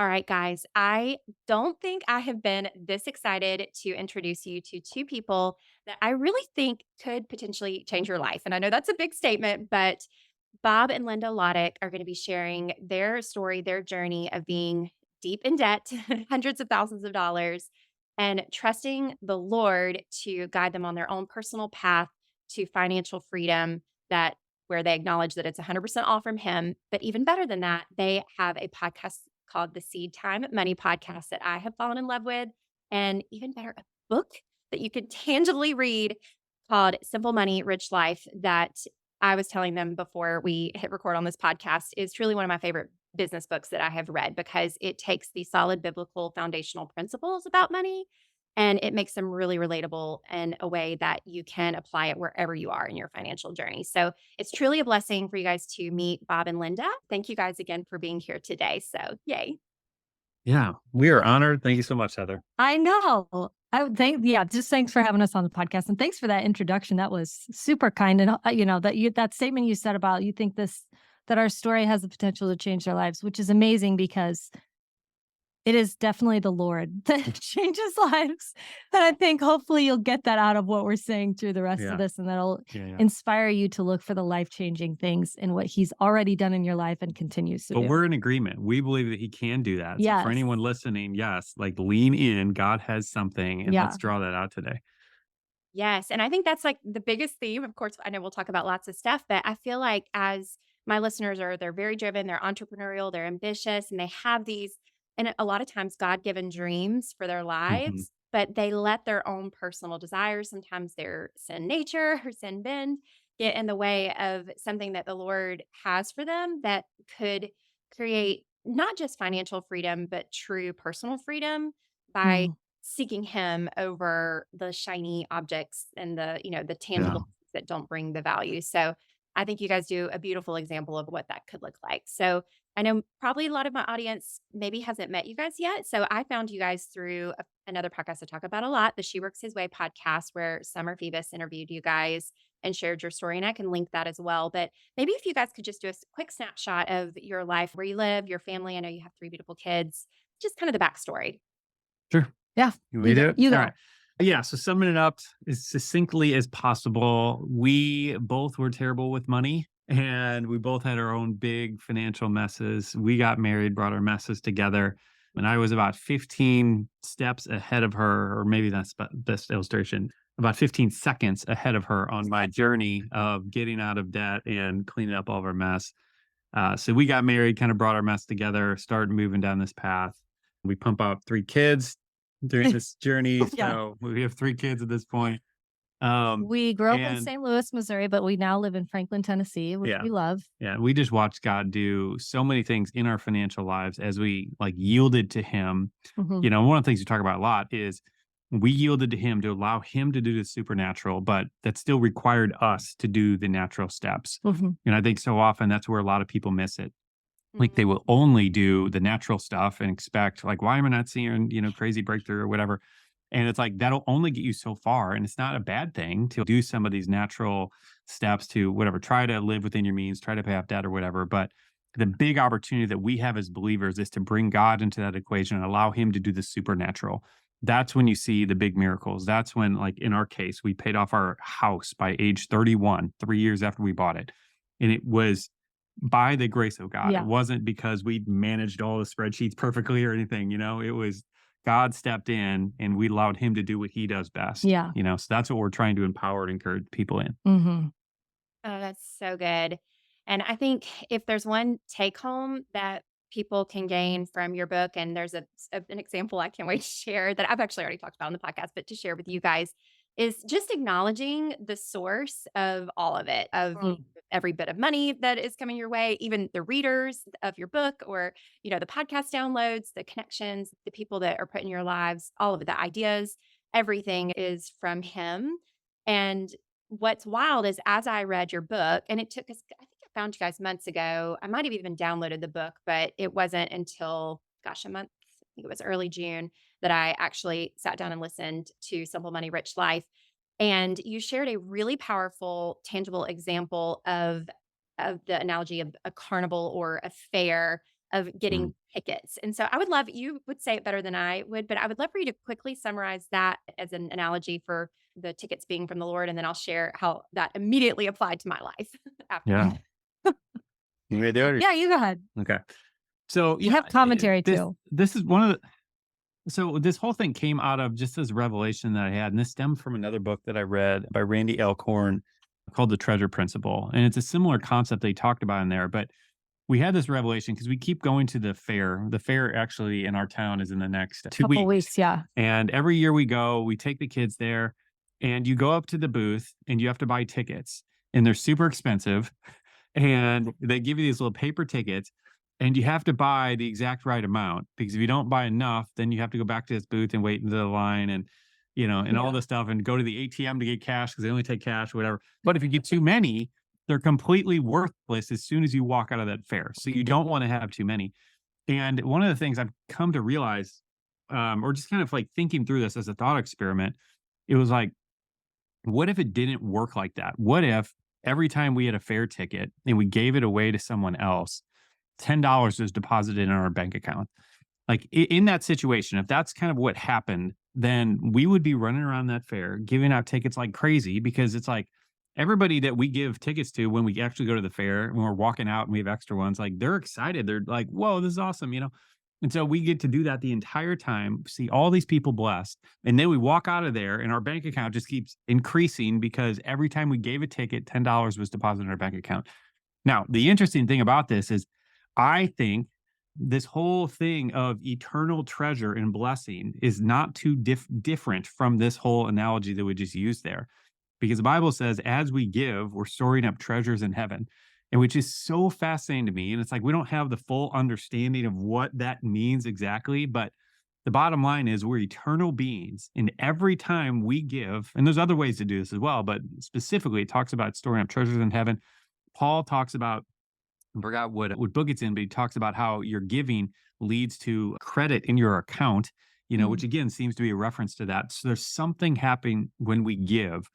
All right, guys, I don't think I have been this excited to introduce you to two people that I really think could potentially change your life. And I know that's a big statement, but Bob and Linda Lotich are going to be sharing their story, their journey of being deep in debt, hundreds of thousands of dollars, and trusting the Lord to guide them on their own personal path to financial freedom that where they acknowledge that it's 100% all from him. But even better than that, they have a podcast called the Seedtime Money Podcast that I have fallen in love with. And even better, a book that you could tangibly read called Simple Money, Rich Life that I was telling them before we hit record on this podcast is truly one of my favorite business books that I have read because it takes the solid biblical foundational principles about money and it makes them really relatable in a way that you can apply it wherever you are in your financial journey. So it's truly a blessing for you guys to meet Bob and Linda. Thank you guys again for being here today. So, yay. Yeah, we are honored. Thank you so much, Heather. I know. I would think, yeah, just thanks for having us on the podcast. And thanks for that introduction. That was super kind. And, that statement you said about you think that our story has the potential to change their lives, which is amazing because it is definitely the Lord that changes lives. And I think hopefully you'll get that out of what we're saying through the rest of Yeah. this, and that'll Yeah. inspire you to look for the life-changing things in what he's already done in your life and continues to But do. we're in agreement. We believe that he can do that. So Yes. for anyone listening, yes, like lean in. God has something, and Yeah. let's draw that out today. Yes. And I think that's like the biggest theme. Of course, I know we'll talk about lots of stuff, but I feel like as my listeners they're very driven, they're entrepreneurial, they're ambitious, and they have these, and a lot of times God given dreams for their Mhm. lives, but they let their own personal desires, sometimes their sin nature or sin bend, get in the way of something that the Lord has for them that could create not just financial freedom, but true personal freedom by Mm. seeking him over the shiny objects and the Yeah. tangible things that don't bring the value. So I think you guys do a beautiful example of what that could look like. So I know probably a lot of my audience maybe hasn't met you guys yet. So I found you guys through another podcast I talk about a lot, the She Works His Way podcast, where Summer Phoebus interviewed you guys and shared your story. And I can link that as well. But maybe if you guys could just do a quick snapshot of your life, where you live, your family. I know you have three beautiful kids, just kind of the backstory. Sure. Yeah. You want me to do it? You All go. right. Yeah. So summing it up as succinctly as possible, we both were terrible with money and we both had our own big financial messes. We got married, brought our messes together. And I was about 15 steps ahead of her, or maybe that's the best illustration, about 15 seconds ahead of her on my journey of getting out of debt and cleaning up all of our mess. So we got married, kind of brought our mess together, started moving down this path. We pump out three kids during this journey. Yeah. So we have three kids at this point. We grew up in And St. Louis, Missouri, but we now live in Franklin, Tennessee, which yeah, we love. yeah, we just watched God do so many things in our financial lives as we like yielded to Him. Mhm. One of the things we talk about a lot is we yielded to Him to allow Him to do the supernatural, but that still required us to do the natural steps. Mhm. And I think so often that's where a lot of people miss it. Like they Mm. will only do the natural stuff and expect like, why am I not seeing, crazy breakthrough or whatever? And it's like that'll only get you so far. And it's not a bad thing to do some of these natural steps to whatever, try to live within your means, try to pay off debt or whatever. But the big opportunity that we have as believers is to bring God into that equation and allow him to do the supernatural. That's when you see the big miracles. That's when, like in our case, we paid off our house by age 31, 3 years after we bought it. And it was by the grace of God. Yeah. It wasn't because we managed all the spreadsheets perfectly or anything, it was God stepped in and we allowed him to do what he does best. Yeah. So that's what we're trying to empower and encourage people in. Mhm. Oh, that's so good. And I think if there's one take home that people can gain from your book, and there's an example I can't wait to share that I've actually already talked about on the podcast, but to share with you guys is just acknowledging the source of all of it, of Mm. every bit of money that is coming your way, even the readers of your book or, the podcast downloads, the connections, the people that are put in your lives, all of it, the ideas, everything is from him. And what's wild is as I read your book, and it took us, I think I found you guys months ago. I might have even downloaded the book, but it wasn't until, gosh, a month, I think it was early June, that I actually sat down and listened to Simple Money, Rich Life. And you shared a really powerful, tangible example of the analogy of a carnival or a fair of Mm. getting tickets. And so I would love, you would say it better than I would, but I would love for you to quickly summarize that as an analogy for the tickets being from the Lord. And then I'll share how that immediately applied to my life after. Yeah. You ready to do it? Yeah, you go ahead. Okay. So You yeah, have commentary this too. this is one of the so this whole thing came out of just this revelation that I had, and this stemmed from another book that I read by Randy Alcorn called The Treasure Principle. And it's a similar concept they talked about in there, but we had this revelation because we keep going to the fair. The fair actually in our town is in the next 2 Couple weeks. weeks, yeah. And every year we go, we take the kids there, and you go up to the booth and you have to buy tickets, and they're super expensive. And they give you these little paper tickets, and you have to buy the exact right amount, because if you don't buy enough, then you have to go back to this booth and wait into the line, and and all Yeah. this stuff, and go to the ATM to get cash because they only take cash or whatever. But if you get too many, they're completely worthless as soon as you walk out of that fair. So you don't want to have too many. And one of the things I've come to realize, or just kind of like thinking through this as a thought experiment, it was like, what if it didn't work like that? What if every time we had a fair ticket and we gave it away to someone else, $10 was deposited in our bank account? Like in that situation, if that's kind of what happened, then we would be running around that fair giving out tickets like crazy, because it's like everybody that we give tickets to when we actually go to the fair, when we're walking out and we have extra ones, like they're excited. They're like, whoa, this is awesome. And so we get to do that the entire time, see all these people blessed. And then we walk out of there and our bank account just keeps increasing because every time we gave a ticket, $10 was deposited in our bank account. Now, the interesting thing about this is I think this whole thing of eternal treasure and blessing is not too different from this whole analogy that we just used there. Because the Bible says, as we give, we're storing up treasures in heaven. And which is so fascinating to me. And it's like we don't have the full understanding of what that means exactly. But the bottom line is we're eternal beings. And every time we give, and there's other ways to do this as well, but specifically it talks about storing up treasures in heaven. Paul talks about, I forgot what book it's in, but he talks about how your giving leads to credit in your account, which again seems to be a reference to that. So there's something happening when we give.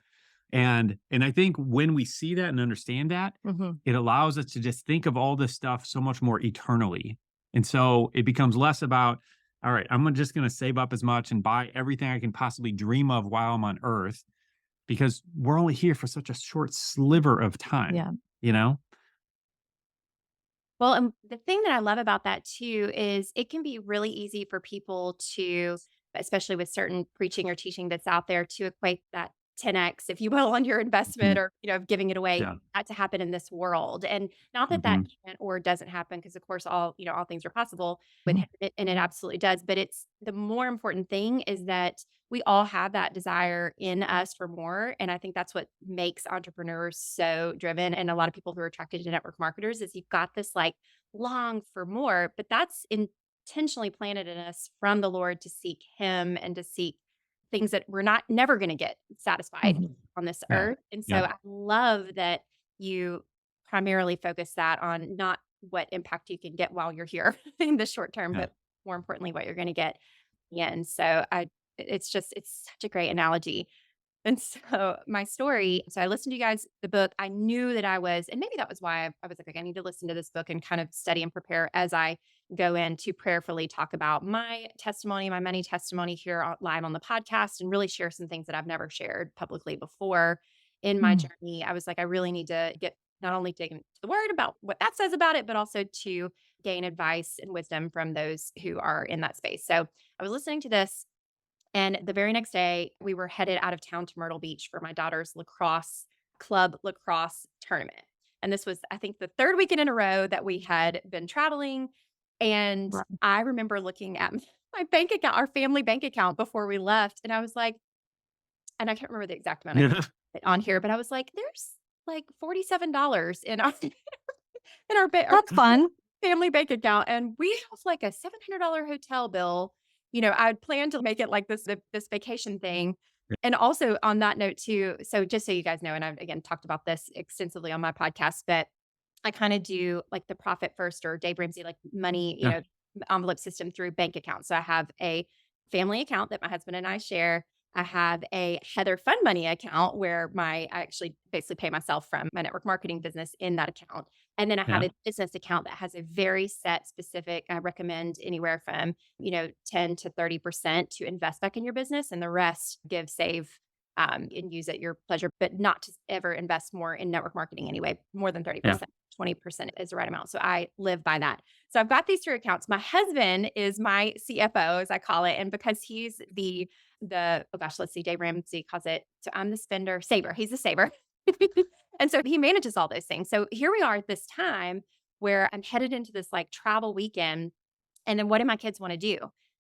And I think when we see that and understand that, Mhm. it allows us to just think of all this stuff so much more eternally. And so it becomes less about, all right, I'm just going to save up as much and buy everything I can possibly dream of while I'm on earth, because we're only here for such a short sliver of time, Yeah. you know? Well, and the thing that I love about that too is it can be really easy for people to, especially with certain preaching or teaching that's out there, to equate that 10x, if you will, on your investment Mhm. or, of giving it away, Yeah. that to happen in this world. And not that that Mhm. can't or doesn't happen, because of course all things are possible with Mhm. him, and it absolutely does. But it's the more important thing is that we all have that desire in us for more. And I think that's what makes entrepreneurs so driven. And a lot of people who are attracted to network marketers is you've got this like long for more, but that's intentionally planted in us from the Lord to seek him and to seek things that we're not never going to get satisfied Mhm. on this Yeah. earth. And so Yeah. I love that you primarily focus that on not what impact you can get while you're here in the short term, Yeah. but more importantly, what you're going to get. Yeah. And so it's such a great analogy. And so my story, so I listened to you guys, the book. I knew that I was, and maybe that was why I was like, I need to listen to this book and kind of study and prepare as I go in to prayerfully talk about my testimony, my money testimony here live on the podcast, and really share some things that I've never shared publicly before in my Mhm. journey. I was like, I really need to get not only dig into the word about what that says about it, but also to gain advice and wisdom from those who are in that space. So I was listening to this, and the very next day, we were headed out of town to Myrtle Beach for my daughter's lacrosse tournament. And this was, I think, the third weekend in a row that we had been traveling. And Right. I remember looking at my bank account, our family bank account before we left. And I was like, and I can't remember the exact amount I Yeah. put on here, but I was like, there's like $47 in our our That's fun. family bank account, and we have like a $700 hotel bill. I would plan to make it like this vacation thing. And also on that note too, so just so you guys know, and I've again talked about this extensively on my podcast, but I kind of do like the profit first or Dave Ramsey, like money, Yeah. envelope system through bank accounts. So I have a family account that my husband and I share. I have a Heather Fund Money account where I actually basically pay myself from my network marketing business in that account. And then I have Yeah. a business account that has a very set specific, I recommend anywhere from, 10 to 30% to invest back in your business, and the rest give, save, and use at your pleasure, but not to ever invest more in network marketing anyway, more than Yeah. 30%. 20% is the right amount. So I live by that. So I've got these 3 accounts. My husband is my CFO, as I call it. And because he's oh gosh, let's see, Dave Ramsey calls it, so I'm the spender saver. He's a saver. And so he manages all those things. So here we are at this time where I'm headed into this like travel weekend. And then what do my kids want to do?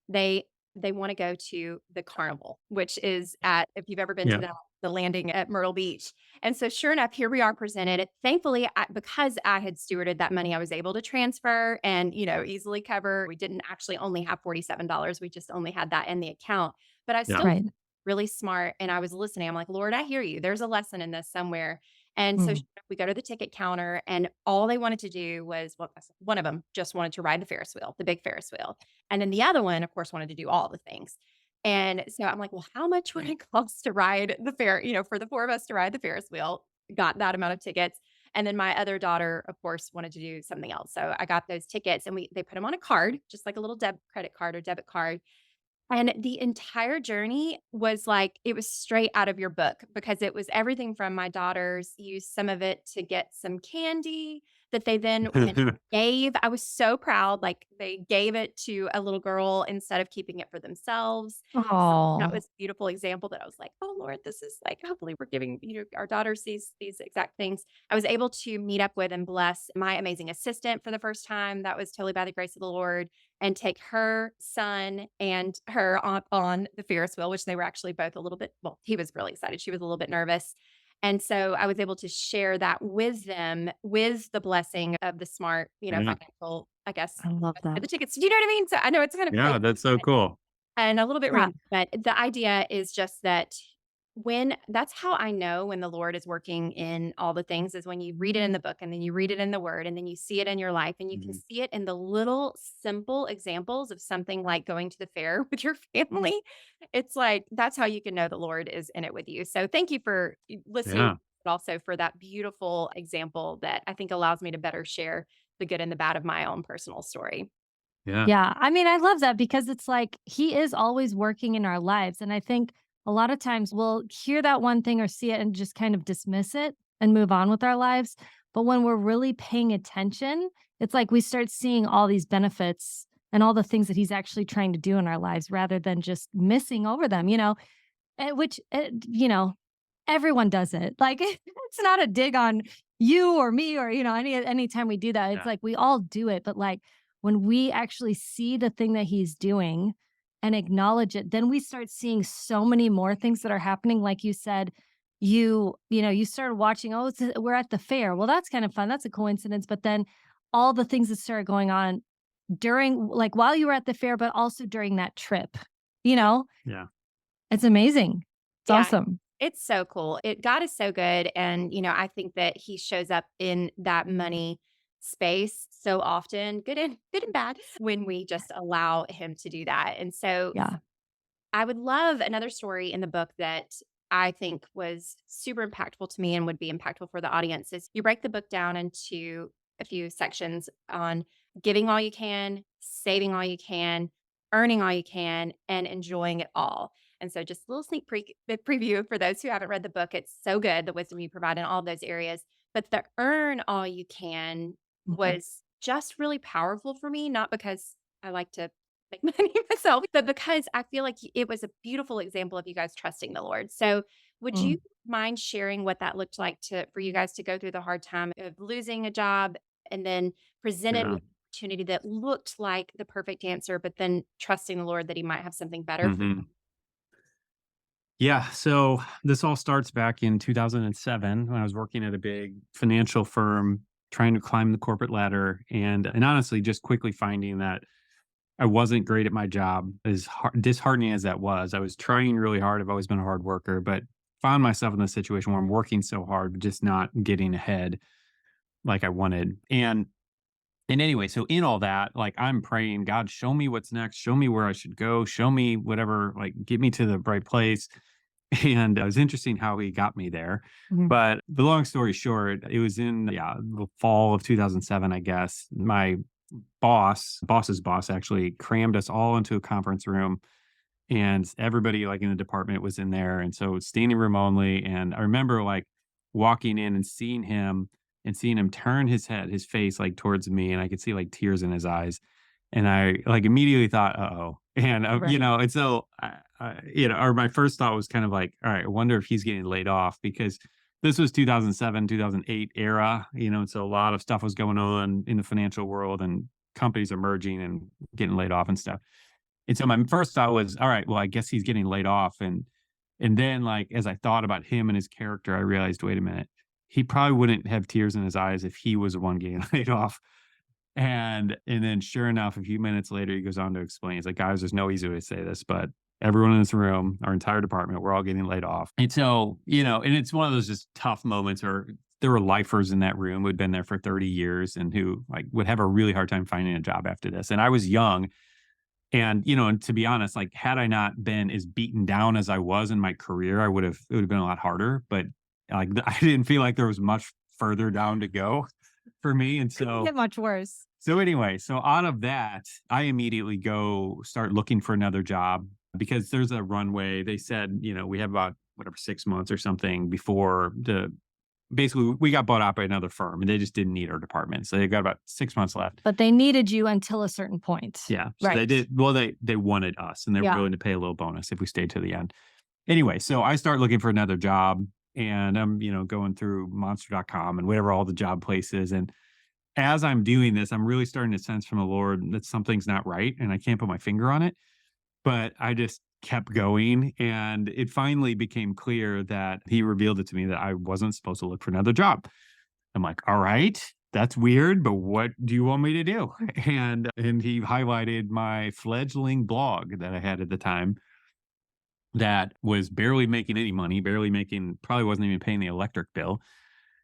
They they want to go to the carnival, which is at, if you've ever been to Yeah. the landing at Myrtle Beach. And so sure enough, here we are presented. Thankfully, because I had stewarded that money, I was able to transfer and, easily cover. We didn't actually only have $47. We just only had that in the account. But I Yeah. still Right. really smart. And I was listening. I'm like, Lord, I hear you. There's a lesson in this somewhere. And so Mm. we go to the ticket counter, and all they wanted to do was, well, one of them just wanted to ride the Ferris wheel, the big Ferris wheel. And then the other one, of course, wanted to do all the things. And so I'm like, well, how much would it cost to ride the for the 4 of us to ride the Ferris wheel? Got that amount of tickets. And then my other daughter, of course, wanted to do something else. So I got those tickets, and they put them on a card, just like a little credit card or debit card. And the entire journey was like, it was straight out of your book, because it was everything from my daughters used some of it to get some candy that they then went and gave. I was so proud. Like, they gave it to a little girl instead of keeping it for themselves. So that Oh, was a beautiful example that I was like, oh Lord, this is like, hopefully we're giving, our daughters these exact things. I was able to meet up with and bless my amazing assistant for the first time. That was totally by the grace of the Lord, and take her son and her on the Ferris wheel, which they were actually both a little bit, well, he was really excited. She was a little bit nervous. And so I was able to share that with them, with the blessing of the smart, Yeah. financial, I guess, I love that. the tickets. Do you know what I mean? So I know it's kind of Yeah. crazy That's so cool. and a little bit Yeah. random, but the idea is just that, that's how I know when the Lord is working in all the things, is when you read it in the book, and then you read it in the word, and then you see it in your life, and you can Mhm. see it in the little simple examples of something like going to the fair with your family. It's like, that's how you can know the Lord is in it with you. So thank you for listening, Yeah. but also for that beautiful example that I think allows me to better share the good and the bad of my own personal story. Yeah. Yeah. I mean, I love that because it's like he is always working in our lives. And I think a lot of times we'll hear that one thing or see it and just kind of dismiss it and move on with our lives. But when we're really paying attention, it's like we start seeing all these benefits and all the things that he's actually trying to do in our lives rather than just missing over them, which, everyone does it. Like, it's not a dig on you or me or, anytime we do that, it's Yeah. like we all do it. But like when we actually see the thing that he's doing and acknowledge it, then we start seeing so many more things that are happening. Like you said, you started watching, oh, we're at the fair. Well, that's kind of fun. That's a coincidence. But then all the things that started going on during, like while you were at the fair, but also during that trip, you know, Yeah. it's amazing. It's Yeah, awesome. it's so cool. God is so good, and, I think that he shows up in that money space so often, good and bad, when we just allow him to do that. And so Yeah. I would love another story in the book that I think was super impactful to me and would be impactful for the audience. Is you break the book down into a few sections on giving all you can, saving all you can, earning all you can, and enjoying it all. And so, just a little preview for those who haven't read the book. It's so good, the wisdom you provide in all those areas. But the earn all you can Mhm. was just really powerful for me, not because I like to make money myself, but because I feel like it was a beautiful example of you guys trusting the Lord. So, would you Mm. mind sharing what that looked like for you guys to go through the hard time of losing a job, and then presented Yeah. with an opportunity that looked like the perfect answer, but then trusting the Lord that He might have something better for Mhm. Yeah. So this all starts back in 2007 when I was working at a big financial firm, trying to climb the corporate ladder, and honestly, just quickly finding that I wasn't great at my job. As disheartening as that was, I was trying really hard. I've always been a hard worker, but found myself in this situation where I'm working so hard, but just not getting ahead like I wanted. And And anyway, so in all that, like I'm praying, God, show me what's next, show me where I should go, show me whatever, like get me to the right place. And it was interesting how he got me there. Mhm. But the long story short, it was in the fall of 2007, I guess. My boss's boss actually crammed us all into a conference room, and everybody like in the department was in there. And so standing room only. And I remember like walking in and seeing him turn his head, his face like towards me, and I could see like tears in his eyes. And I like immediately thought, uh-oh. And, Right. and so, or my first thought was kind of like, all right, I wonder if he's getting laid off because this was 2007, 2008 era, and so a lot of stuff was going on in the financial world and companies are merging and getting laid off and stuff. And so my first thought was, all right, well, I guess he's getting laid off. And then like as I thought about him and his character, I realized, wait a minute, he probably wouldn't have tears in his eyes if he was the one getting laid off. And then sure enough, a few minutes later, he goes on to explain, he's like, guys, there's no easy way to say this, but everyone in this room, our entire department, we're all getting laid off. And so, and it's one of those just tough moments where there were lifers in that room who'd been there for 30 years and who like would have a really hard time finding a job after this. And I was young. And, and to be honest, like had I not been as beaten down as I was in my career, it would have been a lot harder. But like I didn't feel like there was much further down to go for me. And Couldn't so get much worse. so anyway, so out of that, I immediately go start looking for another job because there's a runway. They said, we have about whatever 6 months or something before basically we got bought out by another firm and they just didn't need our department. So they got about 6 months left. But they needed you until a certain point. Yeah. So they Right. did well, they wanted us and they were Yeah. willing to pay a little bonus if we stayed to the end. Anyway, so I start looking for another job and I'm, going through monster.com and whatever all the job places. And as I'm doing this, I'm really starting to sense from the Lord that something's not right and I can't put my finger on it. But I just kept going. And it finally became clear that he revealed it to me that I wasn't supposed to look for another job. I'm like, all right, that's weird, but what do you want me to do? And he highlighted my fledgling blog that I had at the time that was barely making any money, probably wasn't even paying the electric bill.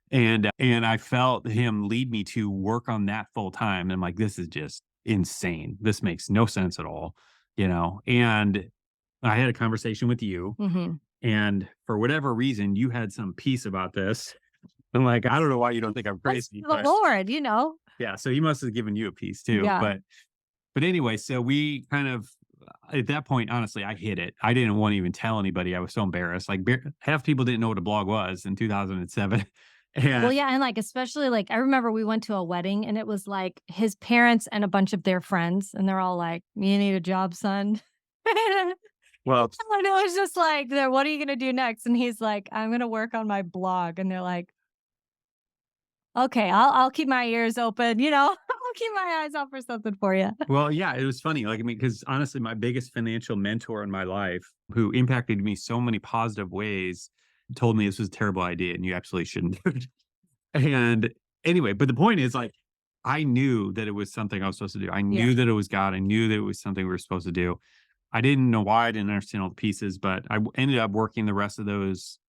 And I felt him lead me to work on that full time. And I'm like, this is just insane. This makes no sense at all, And I had a conversation with you, Hmm. and for whatever reason, you had some peace about this. I'm like, I don't know why you don't think I'm That's crazy, the but Lord, yeah. So he must have given you a piece too. Yeah. But anyway, so we kind of at that point, honestly, I hid it. I didn't want to even tell anybody. I was so embarrassed. Like half people didn't know what a blog was in 2007. Well, And yeah. And like, especially like, I remember we went to a wedding and it was like his parents and a bunch of their friends. And they're all like, you need a job, son. And well, it was just like, what are you going to do next? And he's like, I'm going to work on my blog. And they're like, okay, I'll keep my ears open, I'll keep my eyes out for something for you. well, yeah, it was funny. Like, I mean, because honestly, my biggest financial mentor in my life, who impacted me so many positive ways, told me this was a terrible idea and you absolutely shouldn't do it. And anyway, but the point is, like, I knew that it was something I was supposed to do. I Yeah. knew that it was God. I knew that it was something we were supposed to do. I didn't know why. I didn't understand all the pieces, but I ended up working the rest of those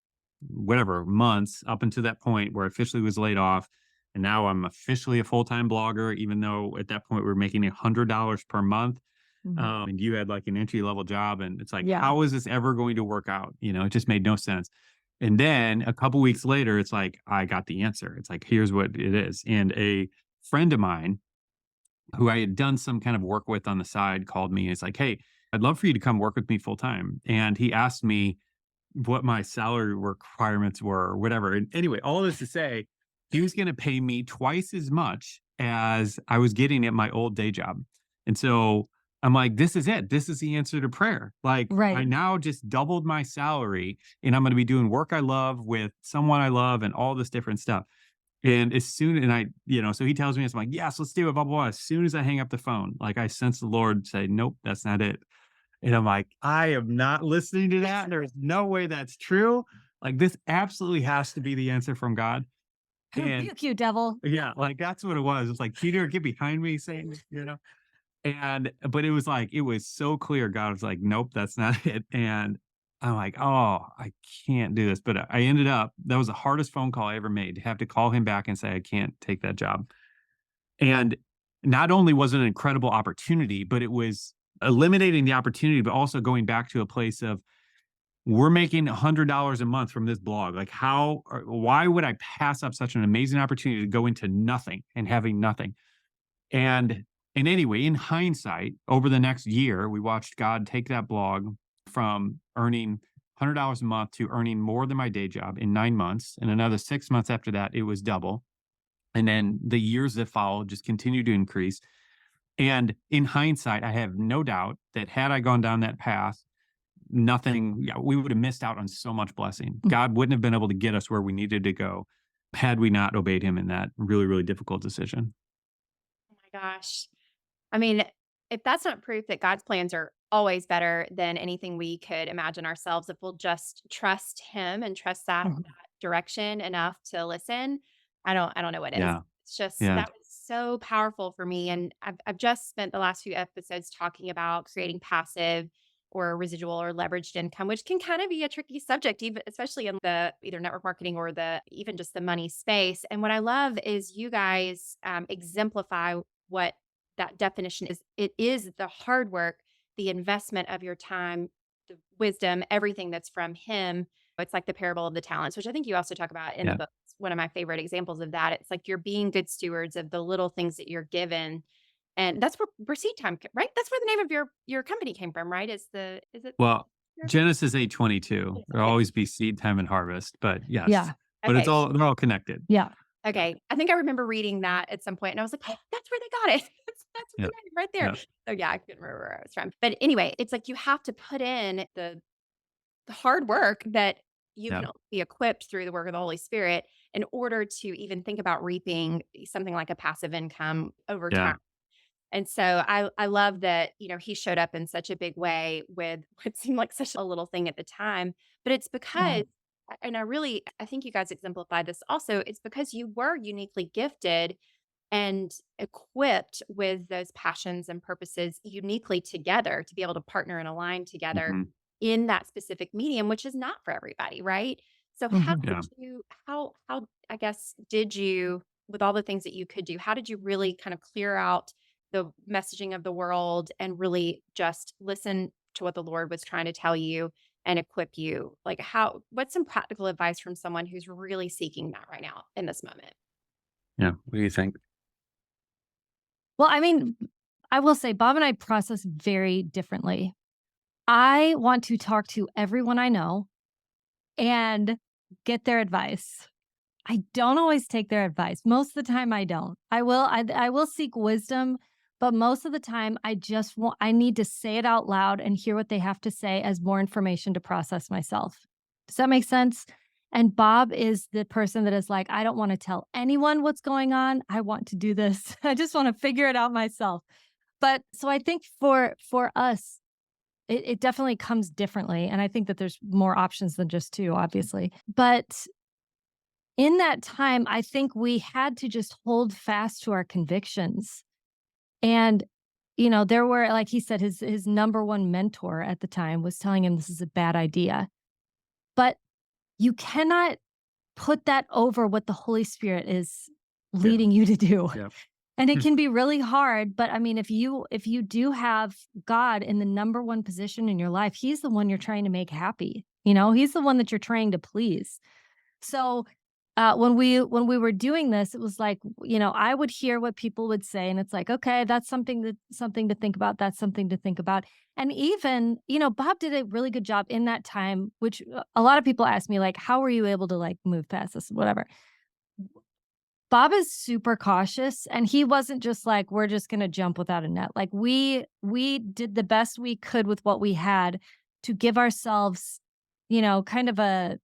whatever months up until that point where I officially was laid off. And now I'm officially a full-time blogger, even though at that point we were making $100 per month. Mhm. And you had like an entry level job. And it's like, Yeah. how is this ever going to work out? It just made no sense. And then a couple weeks later, it's like, I got the answer. It's like, here's what it is. And a friend of mine who I had done some kind of work with on the side called me and it's like, hey, I'd love for you to come work with me full time. And he asked me what my salary requirements were or whatever. And anyway, all this to say, he was going to pay me twice as much as I was getting at my old day job. And so I'm like, this is it. This is the answer to prayer. Like, I Right. now just doubled my salary and I'm going to be doing work I love with someone I love and all this different stuff. And as soon and I, so he tells me, I'm like, yes, let's do it, blah, blah, blah. As soon as I hang up the phone, like I sense the Lord say, nope, that's not it. And I'm like, I am not listening to that. There's no way that's true. Like this absolutely has to be the answer from God. And Rebuke you, devil. yeah, like that's what it was. It's like, Peter, get behind me, Satan. But it was like, it was so clear. God was like, nope, that's not it. And I'm like, oh, I can't do this. But I ended up, that was the hardest phone call I ever made to have to call him back and say, I can't take that job. And not only was it an incredible opportunity, but it was eliminating the opportunity, but also going back to a place of, we're making $100 a month from this blog. Like why would I pass up such an amazing opportunity to go into nothing and having nothing? And anyway, in hindsight, over the next year, we watched God take that blog from earning $100 a month to earning more than my day job in 9 months. And another 6 months after that, it was double. And then the years that followed just continued to increase. And in hindsight, I have no doubt that had I gone down that path, we would have missed out on so much blessing. God wouldn't have been able to get us where we needed to go had we not obeyed him in that really, really difficult decision. Oh my gosh. I mean, if that's not proof that God's plans are always better than anything we could imagine ourselves, if we'll just trust him and trust that direction enough to listen, I don't know what is. Yeah. It's just Yeah. that was so powerful for me. And I've just spent the last few episodes talking about creating passive or residual or leveraged income, which can kind of be a tricky subject, even especially in the either network marketing or the even just the money space. And what I love is you guys exemplify what that definition is. It is the hard work, the investment of your time, the wisdom, everything that's from him. It's like the parable of the talents, which I think you also talk about in the Yeah. book. It's one of my favorite examples of that. It's like you're being good stewards of the little things that you're given. And that's where Seedtime, right? That's where the name of your company came from, right? Is it? Well, your- Genesis 8:22. There'll Okay. always be seed time and harvest, but yes. Yeah. But Okay. they're all connected. Yeah. Okay. I think I remember reading that at some point and I was like, oh, that's where they got it. That's Yeah. right there. Yeah. So yeah, I couldn't remember where I was from. But anyway, it's like you have to put in the hard work that you Yeah. can only be equipped through the work of the Holy Spirit in order to even think about reaping something like a passive income over Yeah. time. And so I love that, he showed up in such a big way with what seemed like such a little thing at the time. But it's because, and I think you guys exemplified this also, it's because you were uniquely gifted and equipped with those passions and purposes uniquely together to be able to partner and align together Mhm. in that specific medium, which is not for everybody, right? So Yeah. how I guess did you, with all the things that you could do, how did you really kind of clear out the messaging of the world and really just listen to what the Lord was trying to tell you and equip you? Like what's some practical advice from someone who's really seeking that right now in this moment? Yeah. What do you think? Well, I mean, I will say Bob and I process very differently. I want to talk to everyone I know and get their advice. I don't always take their advice. Most of the time I don't. I will seek wisdom, but most of the time I need to say it out loud and hear what they have to say as more information to process myself. Does that make sense? And Bob is the person that is like, I don't want to tell anyone what's going on. I want to do this. I just want to figure it out myself. But so I think for us, it definitely comes differently. And I think that there's more options than just two, obviously. But in that time, I think we had to just hold fast to our convictions. And, there were, like he said, his number one mentor at the time was telling him this is a bad idea. But you cannot put that over what the Holy Spirit is leading you to do. Yeah. And it can be really hard, but I mean, if you do have God in the number one position in your life, he's the one you're trying to make happy. He's the one that you're trying to please. So when we were doing this, it was like, I would hear what people would say, and it's like, okay, that's something to think about. That's something to think about. And even, Bob did a really good job in that time, which a lot of people ask me, like, how were you able to like move past this, whatever. Bob is super cautious, and he wasn't just like, we're just going to jump without a net. Like we did the best we could with what we had to give ourselves, kind of a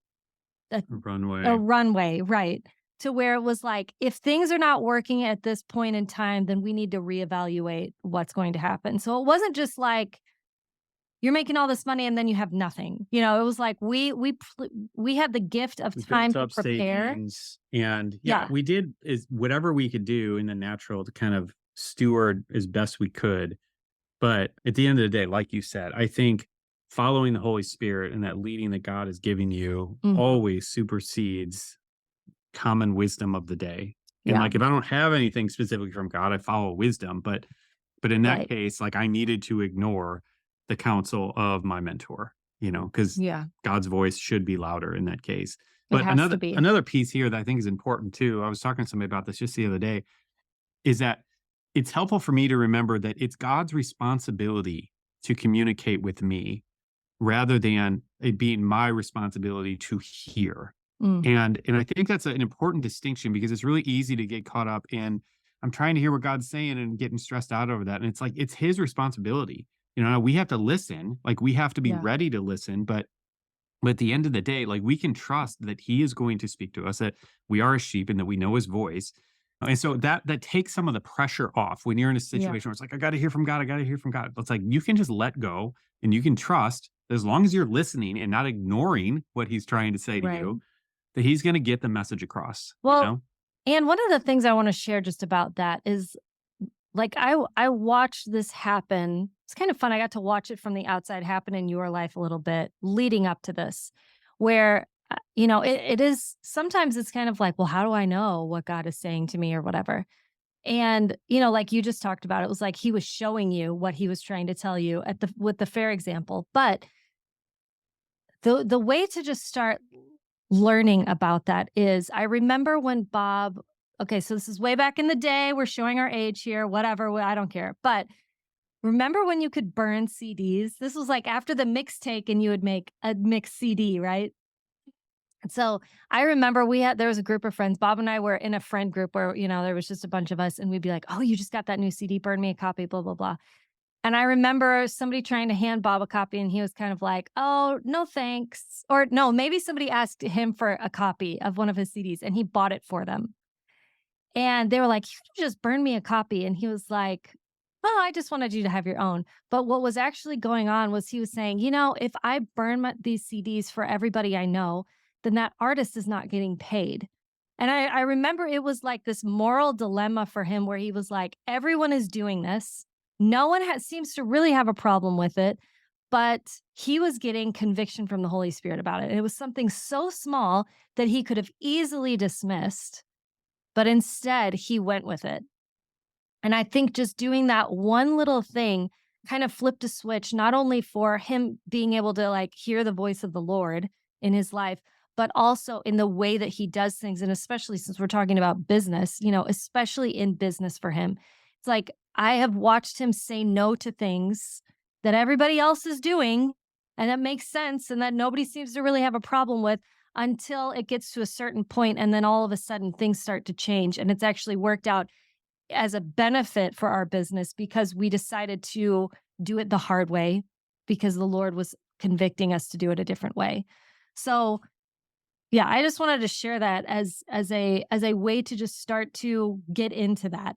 runway, right? To where it was like, if things are not working at this point in time, then we need to reevaluate what's going to happen. So it wasn't just like, you're making all this money and then you have nothing. It was like we had the gift of time to prepare. And Yeah. we did is whatever we could do in the natural to kind of steward as best we could. But at the end of the day, like you said, I think following the Holy Spirit and that leading that God is giving you always supersedes common wisdom of the day. And Yeah. like, if I don't have anything specifically from God, I follow wisdom. But in that Right. case, like I needed to ignore the counsel of my mentor, because Yeah. God's voice should be louder in that case. It But has to be. another piece here that I think is important too, I was talking to somebody about this just the other day, is that it's helpful for me to remember that it's God's responsibility to communicate with me rather than it being my responsibility to hear. Mm. And I think that's an important distinction because it's really easy to get caught up in I'm trying to hear what God's saying and getting stressed out over that. And it's like it's his responsibility. We have to listen, like we have to be Yeah. ready to listen, but at the end of the day, like we can trust that he is going to speak to us, that we are a sheep and that we know his voice. And so that takes some of the pressure off when you're in a Yeah. situation where it's like, I got to hear from God. I got to hear from God. It's like you can just let go and you can trust that as long as you're listening and not ignoring what he's trying to say to Right. you, that he's going to get the message across, Well, and one of the things I want to share just about that is like I watched this happen. It's kind of fun. I got to watch it from the outside happen in your life a little bit leading up to this, where it is sometimes it's kind of like, well, how do I know what God is saying to me or whatever? And like you just talked about, it was like he was showing you what he was trying to tell you with the fair example. But the way to just start learning about that is I remember when Bob, okay, so this is way back in the day. We're showing our age here, whatever. I don't care. But remember when you could burn CDs? This was like after the mixtape and you would make a mixed CD, right? And so I remember there was a group of friends. Bob and I were in a friend group where, there was just a bunch of us and we'd be like, oh, you just got that new CD, burn me a copy, blah, blah, blah. And I remember somebody trying to hand Bob a copy and he was kind of like, oh, no, thanks. Or no, maybe somebody asked him for a copy of one of his CDs and he bought it for them. And they were like, you can just burn me a copy. And he was like, well, I just wanted you to have your own. But what was actually going on was he was saying, if I burn these CDs for everybody I know, then that artist is not getting paid. And I remember it was like this moral dilemma for him where he was like, everyone is doing this. No one seems to really have a problem with it, but he was getting conviction from the Holy Spirit about it. And it was something so small that he could have easily dismissed, but instead he went with it. And I think just doing that one little thing kind of flipped a switch, not only for him being able to like hear the voice of the Lord in his life, but also in the way that he does things. And especially since we're talking about business, especially in business for him, it's like I have watched him say no to things that everybody else is doing. And that makes sense. And that nobody seems to really have a problem with until it gets to a certain point, and then all of a sudden things start to change. And it's actually worked out as a benefit for our business because we decided to do it the hard way because the Lord was convicting us to do it a different way. So yeah, I just wanted to share that as a way to just start to get into that,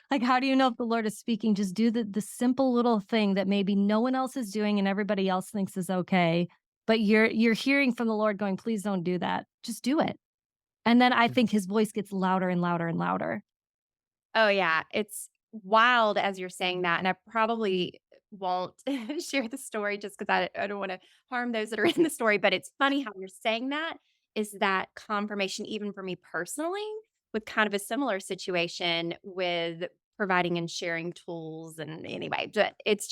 like how do you know if the Lord is speaking? Just do the simple little thing that maybe no one else is doing and everybody else thinks is okay, but you're hearing from the Lord going, please don't do that. Just do it. And then I think his voice gets louder and louder and louder. Oh, yeah. It's wild as you're saying that. And I probably won't share the story just because I don't want to harm those that are in the story. But it's funny how you're saying that is that confirmation, even for me personally, with kind of a similar situation with providing and sharing tools. And anyway, but it's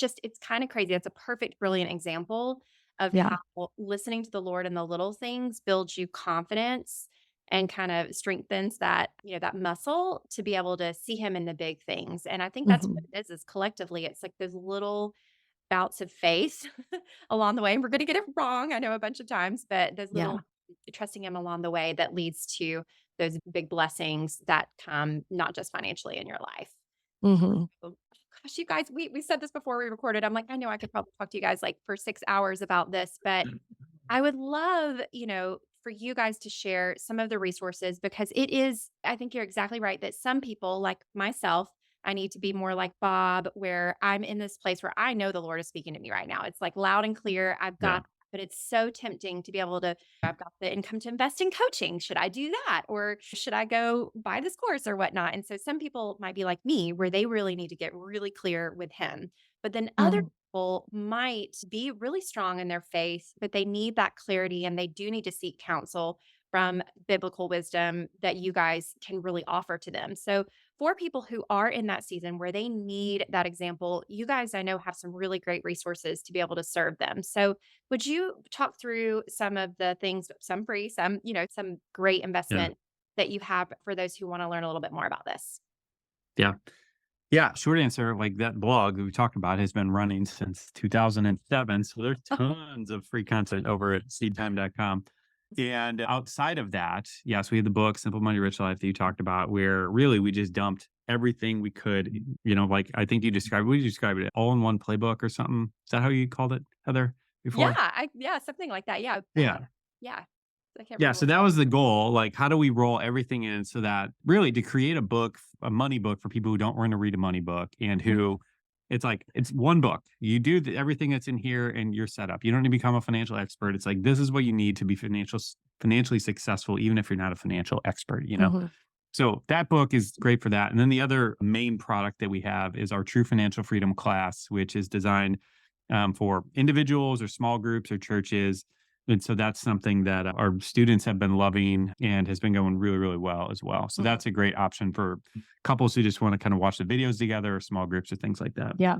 kind of crazy. It's a perfect, brilliant example of Yeah. how listening to the Lord in the little things builds you confidence and kind of strengthens that muscle to be able to see him in the big things. And I think that's what Mhm. it is collectively, it's like those little bouts of faith along the way. And we're going to get it wrong, I know, a bunch of times, but those Yeah. little trusting him along the way that leads to those big blessings that come not just financially in your life. Mhm. Oh, gosh, you guys, we said this before we recorded. I'm like, I know I could probably talk to you guys like for 6 hours about this, but I would love, for you guys to share some of the resources because I think you're exactly right that some people like myself, I need to be more like Bob, where I'm in this place where I know the Lord is speaking to me right now. It's like loud and clear. Yeah. But it's so tempting to be able to, I've got the income to invest in coaching. Should I do that? Or should I go buy this course or whatnot? And so some people might be like me, where they really need to get really clear with him. But then other Mm. people might be really strong in their faith, but they need that clarity and they do need to seek counsel from biblical wisdom that you guys can really offer to them. So, for people who are in that season where they need that example, you guys I know have some really great resources to be able to serve them. So, would you talk through some of the things, some free, some, some great Yeah. investment that you have for those who want to learn a little bit more about this? Yeah. Yeah, short answer, like that blog that we talked about has been running since 2007. So there's tons of free content over at seedtime.com. And outside of that, yes, we had the book, Simple Money, Rich Life that you talked about, where really we just dumped everything we could, like I think you described it all in one playbook or something. Is that how you called it, Heather, Yeah, before? something like that. Yeah. Yeah. Yeah. I can't Yeah, remember so what that it's was the goal. Like, how do we roll everything in so that really to create a book, a money book for people who don't want to read a money book and called. who it's one book. You do everything that's in here and you're set up. You don't need to become a financial expert. It's like, this is what you need to be financially successful, even if you're not a financial expert. Mhm. So that book is great for that. And then the other main product that we have is our True Financial Freedom class, which is designed for individuals or small groups or churches. And so that's something that our students have been loving and has been going really, really well as well. So Mhm. that's a great option for couples who just want to kind of watch the videos together or small groups or things like that. Yeah.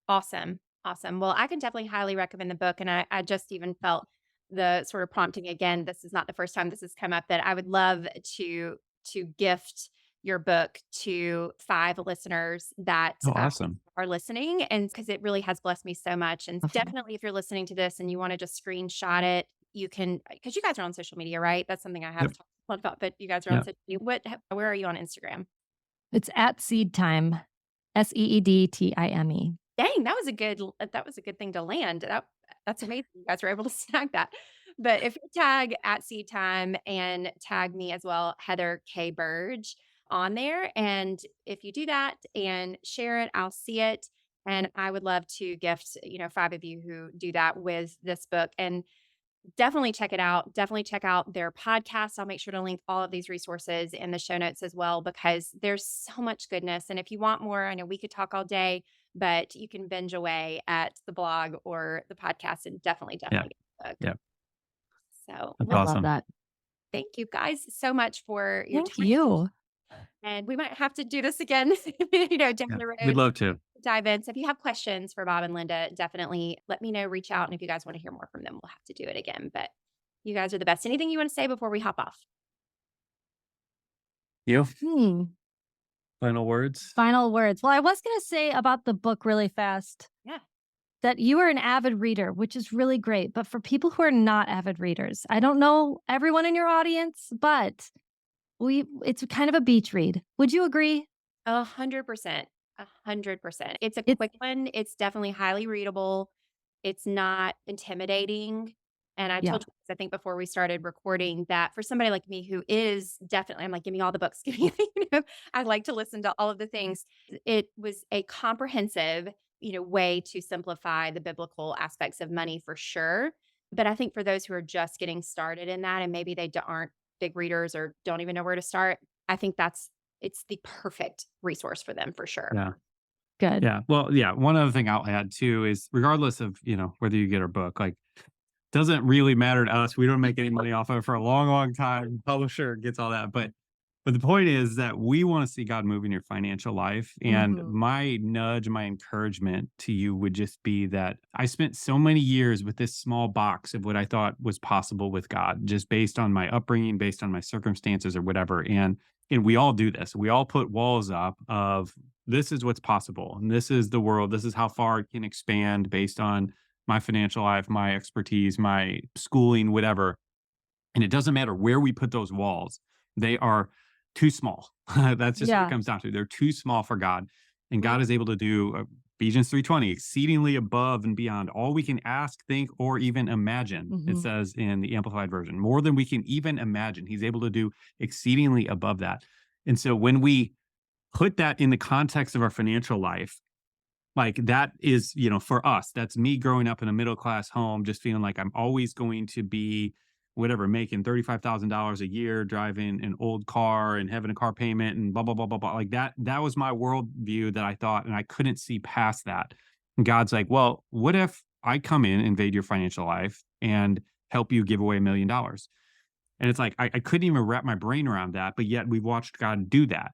Awesome. Awesome. Well, I can definitely highly recommend the book. And I just even felt the sort of prompting again. This is not the first time this has come up that I would love to gift your book to 5 listeners that Oh, awesome. are listening. And because it really has blessed me so much. And Awesome. definitely if you're listening to this and you want to just screenshot it, you can because you guys are on social media, right? That's something I have Yep. talked a lot about, but you guys are on Yep. social media. Where are you on Instagram? It's at Seed Time, Seedtime. Dang, that was a good thing to land. That's amazing. You guys were able to snag that. But if you tag at Seed Time and tag me as well, Heather K. Burge on there. And if you do that and share it, I'll see it. And I would love to gift, 5 of you who do that with this book. And definitely check it out. Definitely check out their podcast. I'll make sure to link all of these resources in the show notes as well, because there's so much goodness. And if you want more, I know we could talk all day, but you can binge away at the blog or the podcast and definitely, Yeah. definitely get the book. Yeah. So, That's I love awesome. that. thank you guys so much for your Thank time. you. And we might have to do this again, down Yeah. the We'd road. love to. Dive in. So if you have questions for Bob and Linda, definitely let me know, reach out. And if you guys want to hear more from them, we'll have to do it again. But you guys are the best. Anything you want to say before we hop off? You? Hmm. Final words? Final words. Well, I was going to say about the book really fast. Yeah. That you are an avid reader, which is really great. But for people who are not avid readers, I don't know everyone in your audience, but it's kind of a beach read. Would you agree? 100%. 100%. It's a It's quick one. It's definitely highly readable. It's not intimidating. And I yeah. told you, I think before we started recording, that for somebody like me who is definitely, I'm like, give me all the books. Give me, I like to listen to all of the things. It was a comprehensive, way to simplify the biblical aspects of money for sure. But I think for those who are just getting started in that, and maybe they aren't big readers or don't even know where to start, I think it's the perfect resource for them for sure. Yeah. Good. Yeah. Well, yeah. One other thing I'll add too is regardless of, whether you get our book, like doesn't really matter to us. We don't make any money off of it for a long, long time. Publisher gets all that. But the point is that we want to see God move in your financial life. And Mhm. my nudge, my encouragement to you would just be that I spent so many years with this small box of what I thought was possible with God, just based on my upbringing, based on my circumstances or whatever. And we all do this. We all put walls up of this is what's possible. And this is the world. This is how far it can expand based on my financial life, my expertise, my schooling, whatever. And it doesn't matter where we put those walls, they are too small. That's just what it Yeah. comes down to. They're too small for God. And Mhm. God is able to do Ephesians 3:20, exceedingly above and beyond all we can ask, think, or even imagine. It Mhm. says in the Amplified Version, more than we can even imagine. He's able to do exceedingly above that. And so when we put that in the context of our financial life, like that is, for us, that's me growing up in a middle class home, just feeling like I'm always going to be whatever, making $35,000 a year, driving an old car and having a car payment and blah, blah, blah, blah, blah. Like that was my worldview that I thought, and I couldn't see past that. And God's like, well, what if I come in, invade your financial life and help you give away $1 million? And it's like, I couldn't even wrap my brain around that, but yet we've watched God do that.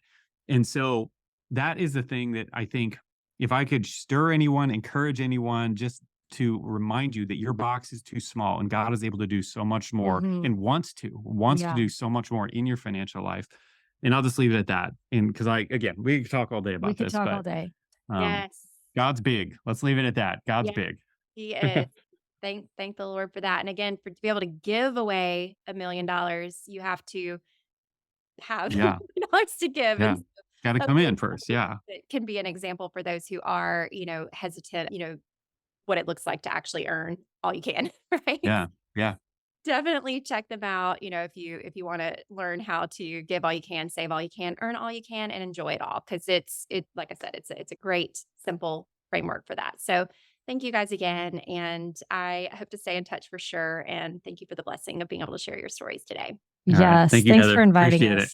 And so that is the thing that I think, if I could stir anyone, encourage anyone, just to remind you that your box is too small and God is able to do so much more Mhm. and wants to Yeah. do so much more in your financial life. And I'll just leave it at that. And because again, we could talk all day We about could this, talk all but day. um, Yes. God's big. Let's leave it at that. God's Yeah, big. he is. Thank the Lord for that. And again, to be able to give away $1 million, you have to have Yeah. $1 to give. Yeah. And Got to come hopefully in first. Yeah. it can be an example for those who are, hesitant, what it looks like to actually earn all you can, right? Yeah. Yeah. Definitely check them out. If you want to learn how to give all you can, save all you can, earn all you can, and enjoy it all. Because like I said, it's a great, simple framework for that. So thank you guys again. And I hope to stay in touch for sure. And thank you for the blessing of being able to share your stories today. All right. Yes. Thank you, Thanks for Heather. inviting Appreciate it. us.